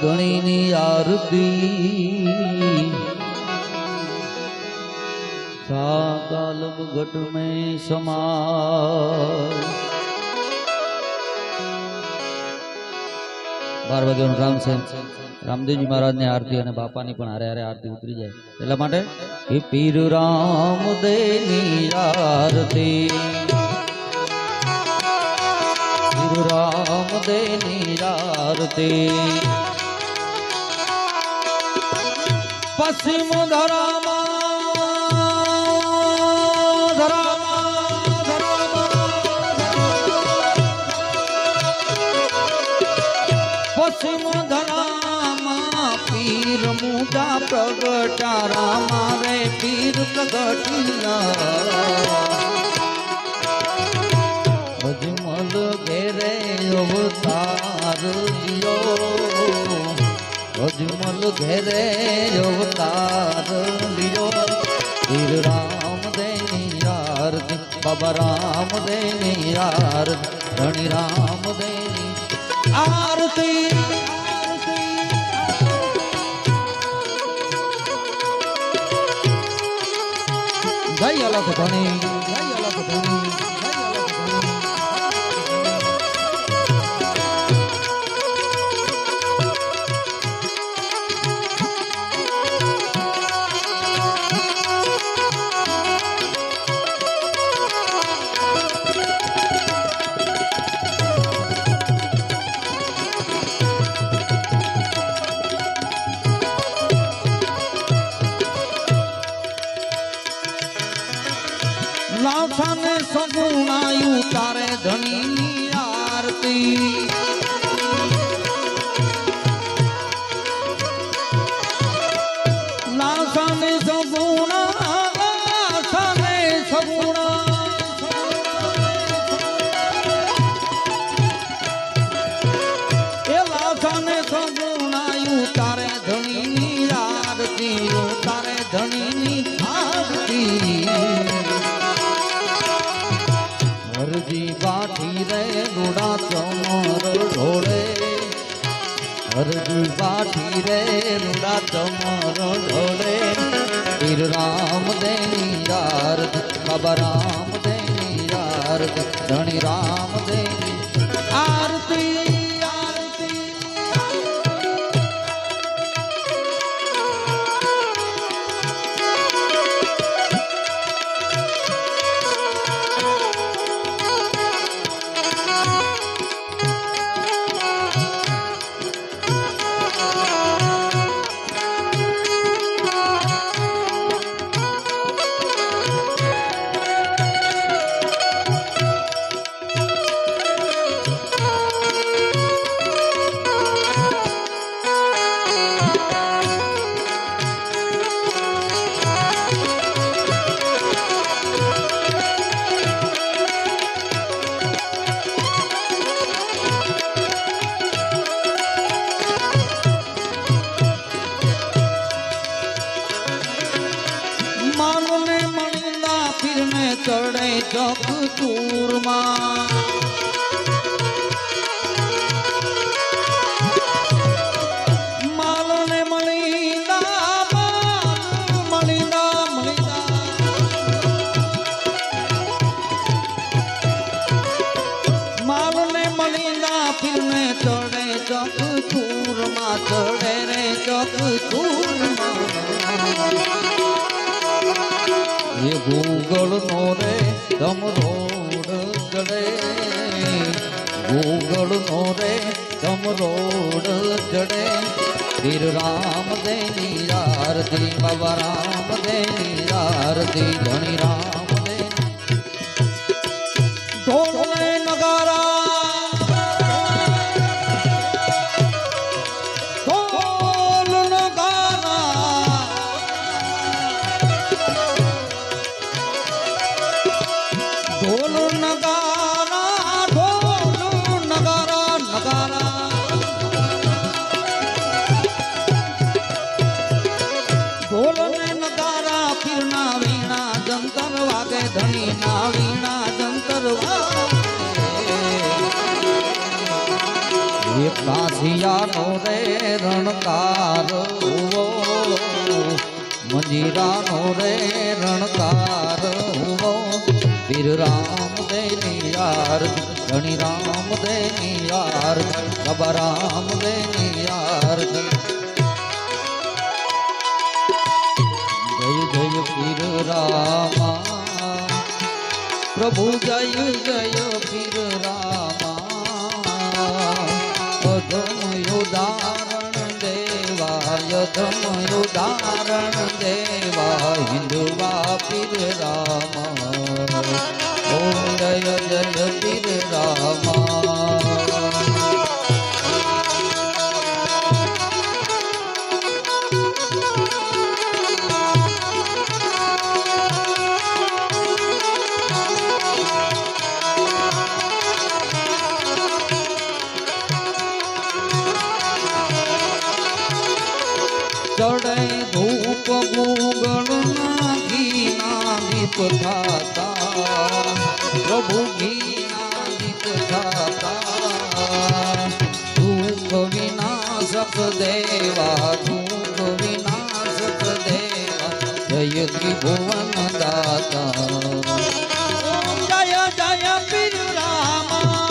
ધણીની આરતી साकालम घट में समाय 12 વાગ્યાનો રામ છે રામદેવજી મહારાજની આરતી અને બાપાની પણ હારે હારે આરતી ઉતરી જાય એટલા માટે કે પીર રામદેવની આરતી પીર રામદેવની આરતી પશ્ચિમ ધરામાં पश्चिम धरामा पीर मुदा प्रगटारा मारे पीर प्रगटिया भजमल घेरे अवतार लियो भजमल घेरे अवतार लियो पीर रामदेवनी आरती बाबा रामदेवनी आरती धनी रामदेवनी आरती जय अलख धनी जय अलख धनी लाछाने सगुणायु तारे धनी आरती लाछाने सगुणा लाछाने सगुणा ए लाछाने सगुणायु तारे धनी आरती तारे धनी आरती हरजी बाठी रे रूड़ा चमर ढोले हरजी बाठी रे रूड़ा चमर ढोले पीर रामदेवनी आरती बाबा रामदेवनी आरती धनी रामदेवनी आरती चढ़े चौक चूरमा माल ने मणिदा मणिदा मणिदा माल ने मणिदा फिर में चढ़े चौक चूरमा चढ़े रे चौक चूरमा ये गूगल नोरे दम रोड चढ़े गूगल नोरे दम रोड चढ़े पीर रामदेवनी आरती बाबा रामदेवनी आरती धनी रामदेवनी ढोल नगारा ढोल नगारा नगारा ढोल ने नगारा फिर ना वीणा जंतर वागे धनी ना वीणा जंतर वागे કાશિયાનો રે રણકાર હુવો મંજીરાનો રે રણકાર હુવો પીર રામ દેની યાર ધણી રામ દેની યાર બાબા રામ દેની યાર જય જય પીર રામા પ્રભુ જય જય પીર રામા અધમ ઉદાહરણ દેવા અધમ ઉદાહરણ દેવા હિન્દુવા પીર રામા ઓમ જય જય પીર રામા ચડે ધૂપ ગુગળ ના ઘી ના દીપ થાતા પ્રભુ ઘી ના દીપ થાતા દુઃખ વિનાશક દેવા દુઃખ વિનાશક દેવા જય ત્રિભુવન દાતા જય જય પીર રામા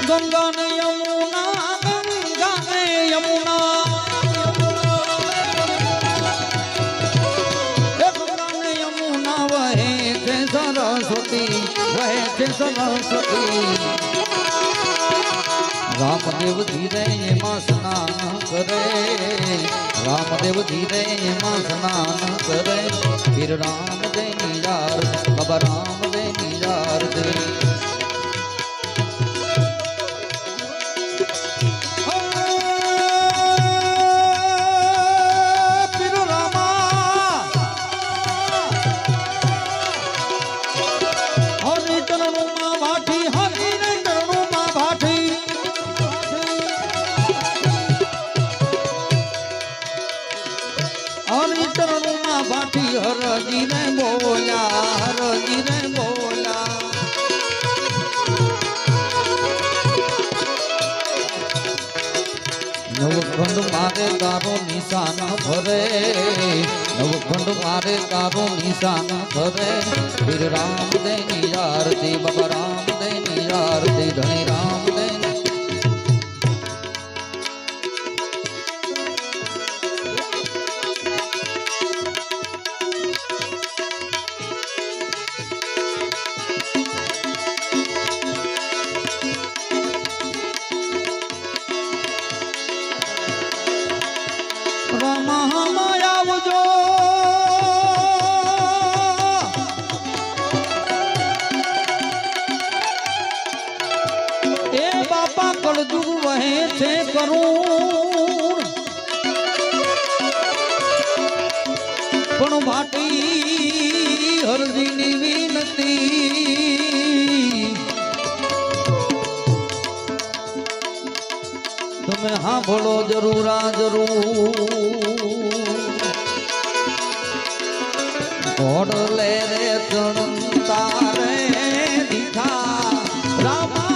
गंगा ने यमुना गंगा ने यमुना गंगा ने यमुना वहे थे सरस्वती रामदेव धीरे मां स्नान करे रामदेव धीरे मां स्नान करे फिर राम देनी यार बाबा राम देनी यार दे हरजी ने बोला नवखंड मारे तारो निशान भरे नवखंड मारे तारो निशान भरे फिर राम देनी आरती बाबा राम देनी आरती धनी राम देनी कलजुग वहे थे करुण पण भाटी हरजीनी विनती तुम्हें हाँ बोलो जरूरा जरूर घोड़ ले रे तण तारे दिखा रामा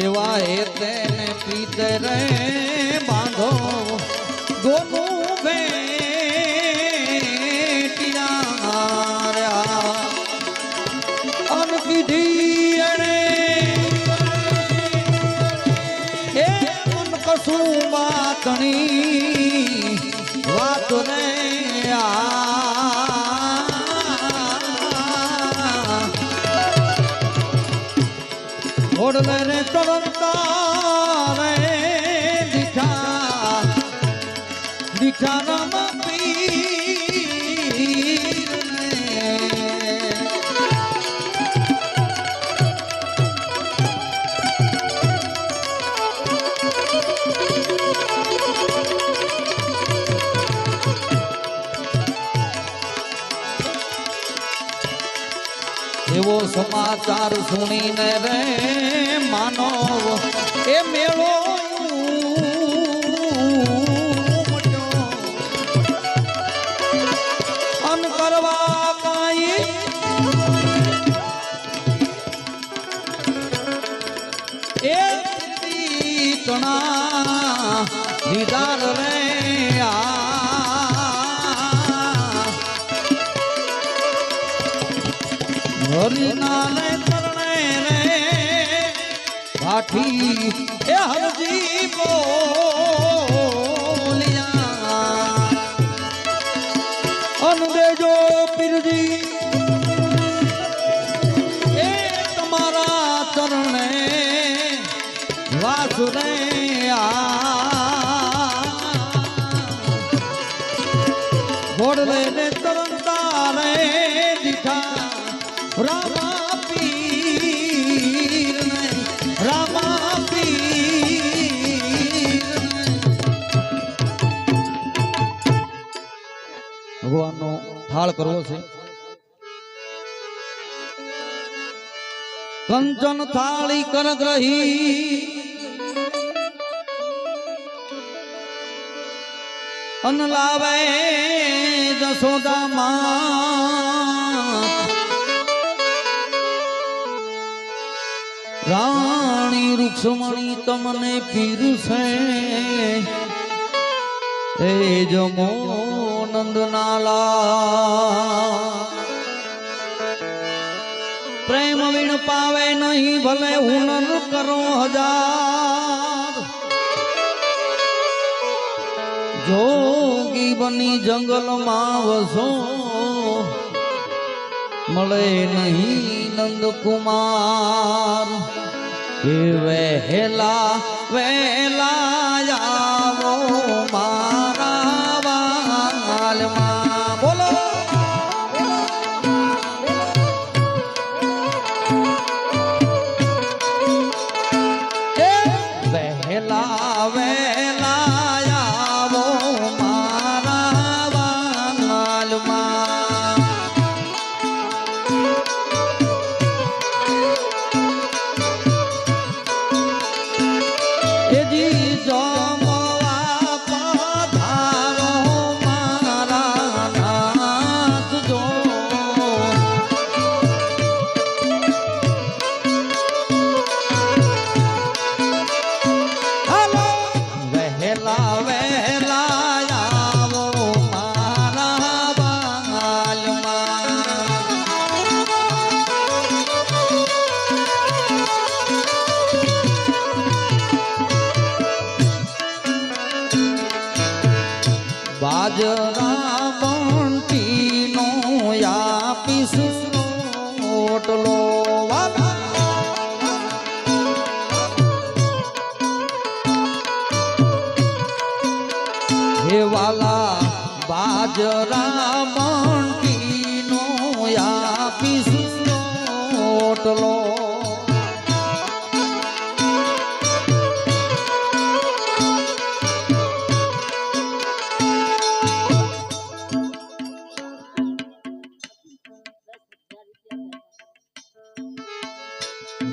એવા એ તેને પીતે રે બાંધો ગોનું ભેટિયા અન કીધી એને એ મન કશું વાતણી વાત રે ઓડલે રે તરંતા રે દીઠા દીઠા રામ પીર એવો સમાચાર સુણીને રે માનો એ મેળો અન કરવા કાઈ એ તણા દીદાર રે હરિનાને કરણે રે ભાઠી એ હરજી બોલિયા અનદેજો પીરજી એ તમારા ચરણે વાસુરે ઘોડલે ને તરંતા રે દીઠા રામા પીર રામા પીર ભગવાનનો થાળ કરવો છે કંચન થાળી કરગ્રહી અન લાવે જશોદા માં રાણી રૂક્ષમણી તમને પીરસે એ જમો નંદનાલા પ્રેમ વીણ પાવે નહીં ભલે હુનર કરો હજાર જોગી બની જંગલમાં વસો મળે નહીં નંદકુમાર કે વહેલા વહેલા આવો મારા વાલમાં બોલો વહેલા વહેલા આવો મારા વાલમાં બાજરા બંટીનો આપીશ રોટલો હે વાલા બાજરા બંટીનો આપીશ રોટલો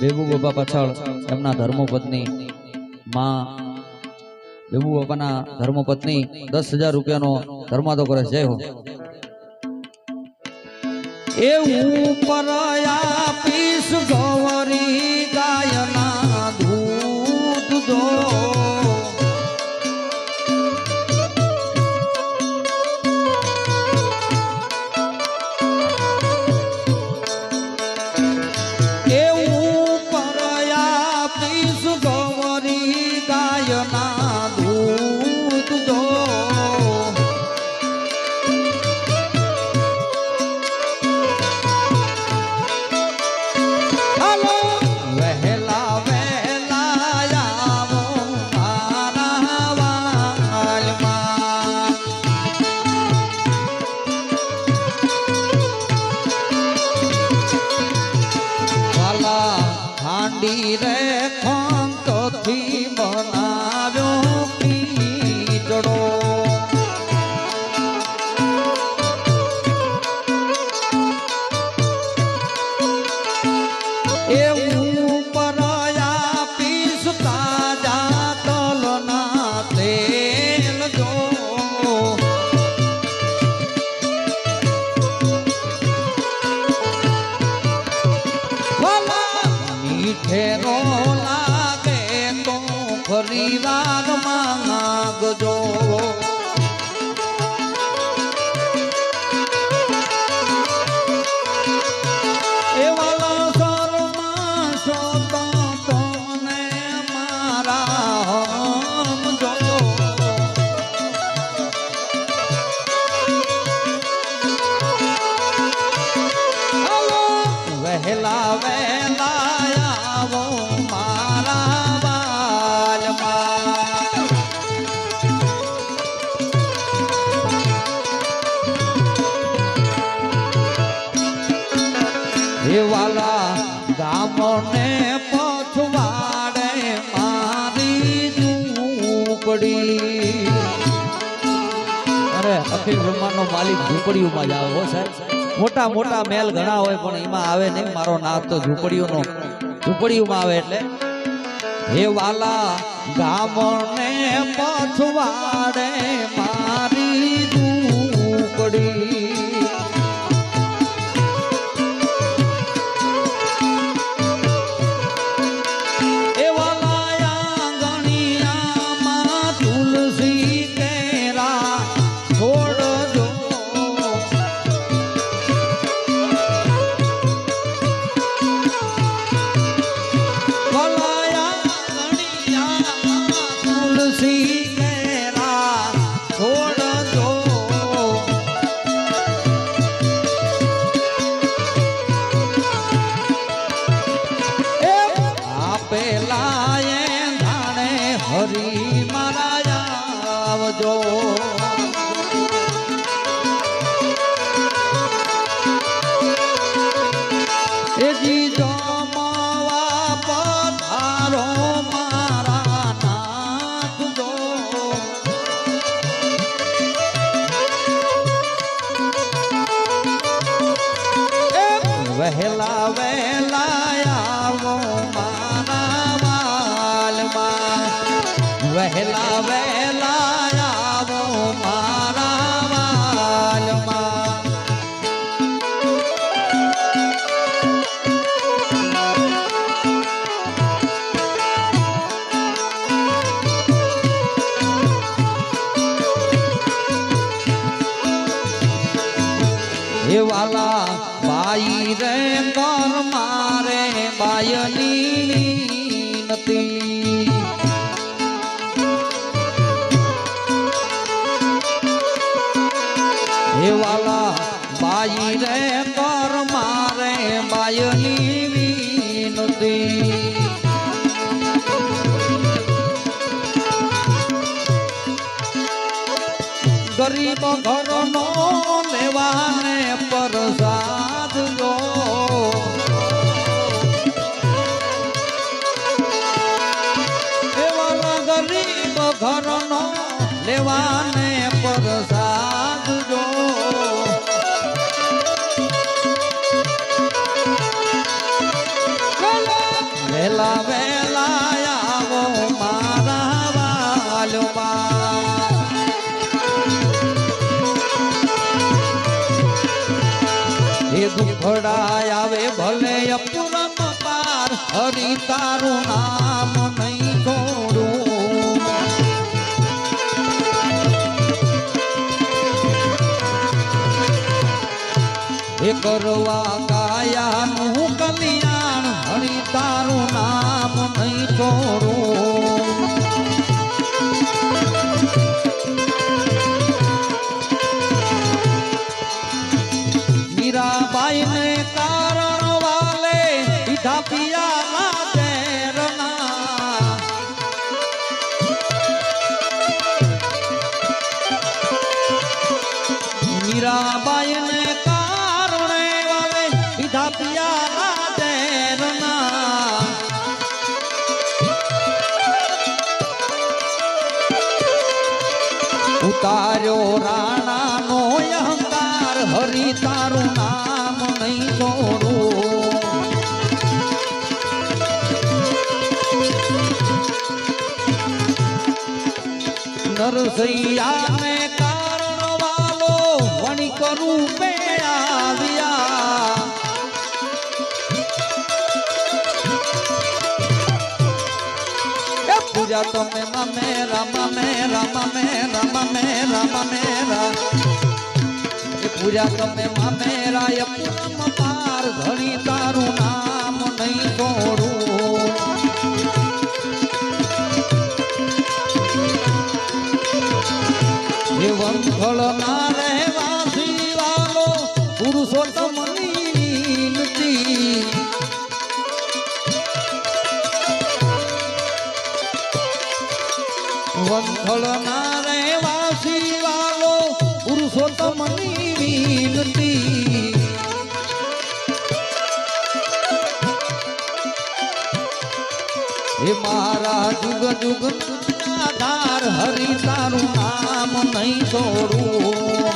બેબુ બાપા પાછળ એમના ધર્મપત્ની માં બેબુ બાપાના ધર્મપત્ની 10,000 રૂપિયાનો ધર્માદો કરે છે. જય હો. એવું પર આપીશ ગૌરી ગાયના ધૂ બાઈ રે ખંતથી બનાવ્યો પીચડો એવું પરાયા પીસતા જાતલના તેલ જો મીઠેરો લાગે તો ફરી વાર માંગજો વહેલા વહેલા આવો મારા બાલમાં હે વાલા ગામને પછવાડે મારી ઝૂંપડી અરે અખિલ બ્રહ્માંડનો માલિક ઝૂંપડીઓમાં જ આવે હો સાહેબ મોટા મોટા મેલ ઘણા હોય પણ એમાં આવે નહીં મારો નાથ તો ઝૂંપડીઓમાં આવે એટલે હે વાલા ગામને પછવાડે મારી ઝૂંપડી એ વાલા આંગણિયામાં તુલસી કેરા છોડજો હરી મારા આવજો એજી જમવા પધારો મારા નાથ જો વહેલા વહેલા આવો મારા વાલમાં વહેલા વહેલા આવો મારા વાલમાં હે વાલા બાઈ રે કર મારે બાયની નથી હે વાલા બાઈ રે કર મારે બાયની વિનતી ગરીબ ઘરનો લેવાને પ્રસાદ જો હે વાલા ગરીબ ઘરનો લેવાને પ્રસાદ જો વેલા વેલા આવો મારા વાલમાં એ દુખડા આવે ભલે અપુરમ પાર હરી તારું નામ નહીં છોડું એ કરવા કાયાનું કલ્યાણ હરી તારું નામ નહીં છોડું મીરાબાઈ ને કારણ વાલે પીધા પિયાલા ઝેરના મીરાબાઈ ને કારણે વાલે પીધા પિયાલા ઝેરના સૈયા ને કારણ વાલો વણિક રૂપે આવ્યા પૂજા તમે મેરા મેરા મેરા મેરા મેરા પૂજા તમે મેરા પૂનમ પાર ઘડી તારું નામ નહીં છોડું એ વંથળ ના રહેવાસી વાલો પુરુષોત્તમ વિનતી વંથળ ના રહેવાસી વાલો પુરુષોત્તમ વિનતી હે મારા જુગ જુગ આધાર હરિ તારું નામ નહીં છોડું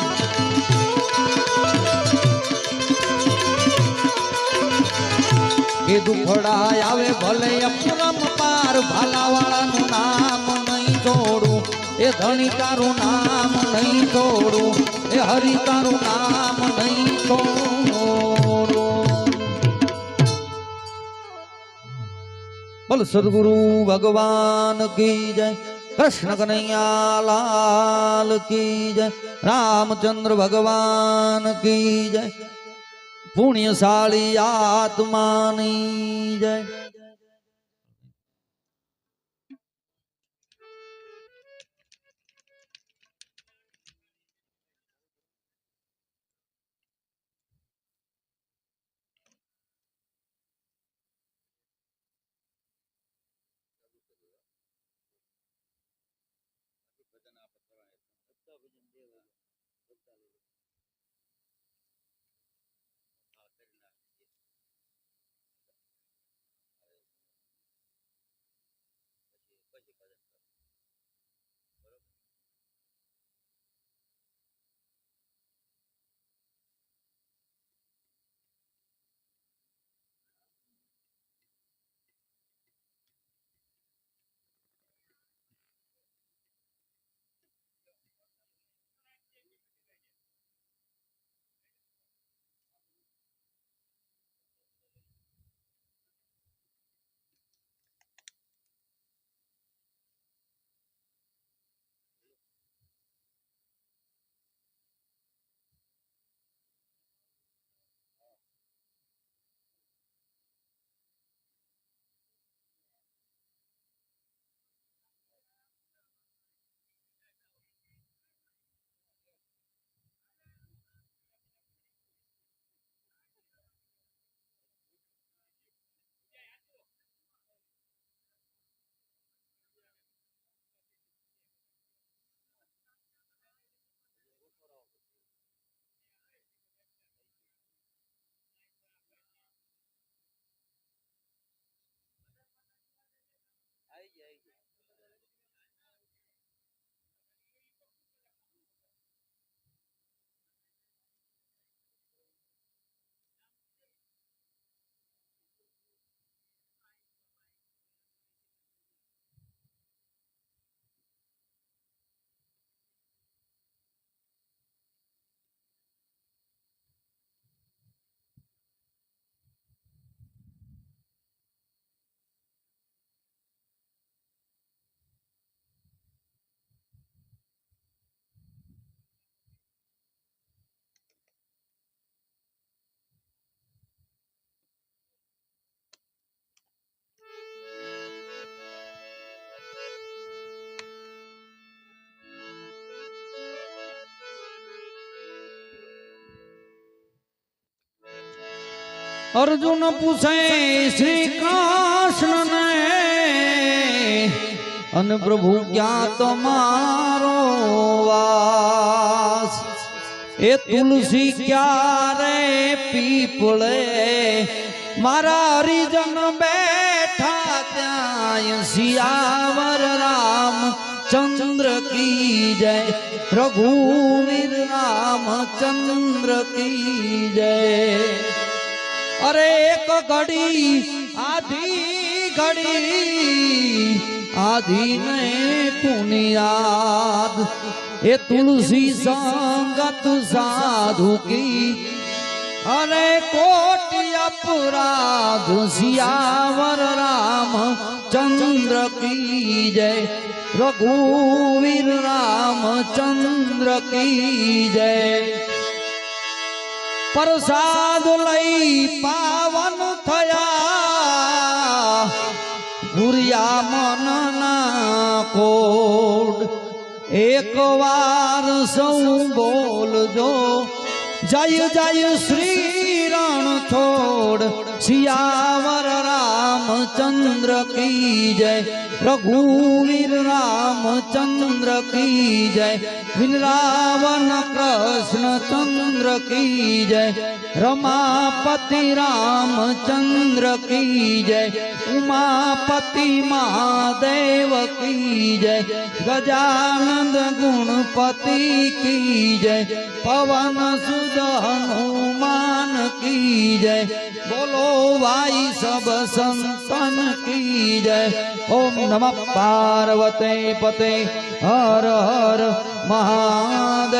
એ દુખડા આવે ભલે અપરમ પાર ભાલાવાળાનું નામ નહીં છોડું એ ધણી તારું નામ નહીં છોડું એ હરિ તારું નામ નહીં છોડું બોલ સદગુરુ ભગવાન કી જય કૃષ્ણ કનૈયા લાલ કી જય રામચંદ્ર ભગવાન કી જય પુણ્યશાળી આત્માની જય અર્જુન પૂછે શ્રી કૃષ્ણ ને અને પ્રભુ ક્યાં તમારો વાસ એ તુલસી ક્યારે પીપળે મારા હરિજન બેઠા ત્યાં સિયાવર રામ चंद्र की जय रघुवीर रामचंद्र की जय। अरे एक घड़ी आधी घड़ी आधीने पुनियाद ए तुलसी संगत साधु की अरे कोटि अपराध सियावर राम चंद्र की जय रघुवीर राम चंद्र की जय। प्रसाद लई पावन थया गुरिया मन ना कोड एक बार सौ बोल दो जय जय श्री रणछोड़ सियावर रामचंद्र की जय रघुवीर रामचंद्र की जय वृंदावन कृष्ण चंद्र की जय रमापति रामचंद्र की जय उमापति महादेव की जय गजानंद गुणपति की जय पवन सुत हनुमान की जय बोलो भाई सब संतन की जय। ओम नमः पार्वती पते हर हर महादेव।